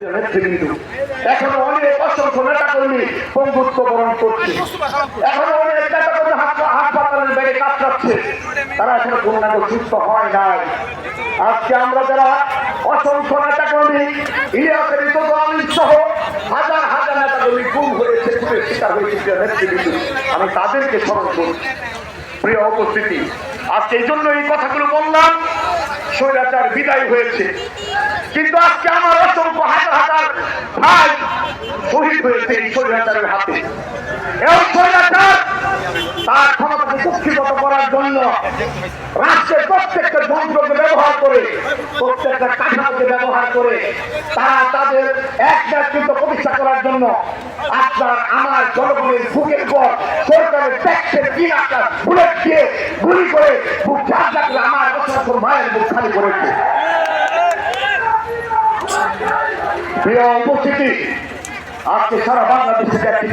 এখনো অনেক অসংখ্য নেতা কর্মী বন্ধুত্ব বরণ করছে, এখনো অনেক নেতা কর্মী হাসপাতালের বেড়ে কাতরাচ্ছে, তারা এখনো পূর্ণাঙ্গ সুস্থ হয় নাই। আজকে আমরা যারা অসংখ্য নেতা কর্মী ইলিয়াসের সহ হাজার হাজার নেতা কর্মী গুম হয়েছে, খুনের শিকার হয়েছে নেতৃবৃন্দ, আমি তাদেরকে স্মরণ করছি। প্রিয় উপস্থিতি, আজকে এই জন্য এই কথাগুলো বললাম। স্বৈরাচার বিদায় হয়েছে, কিন্তু আজকে আমার অসংখ্য হাজার হাজার ভাই শহীদ হয়েছে এই স্বৈরাচারের হাতে। এই স্বৈরাচার তার ক্ষমতাকে কুক্ষিগত করার জন্য রাষ্ট্রের প্রত্যেকটা যন্ত্রকে ব্যবহার করে, প্রত্যেকটা কাঠামোকে ব্যবহার করে তারা তাদের এক নেতৃত্ব প্রতিষ্ঠা করার জন্য আপনার আমার জনগণের বুকের পর সরকারের ট্যাক্সের 3 লাখ বুলেট দিয়ে গুলি করে বুক ঝাঁক করে আমার অসংখ্য মায়ের বুক খালি করেছে। প্রিয় উপস্থিতি, আজকে সারা বাংলাদেশ থেকে একটি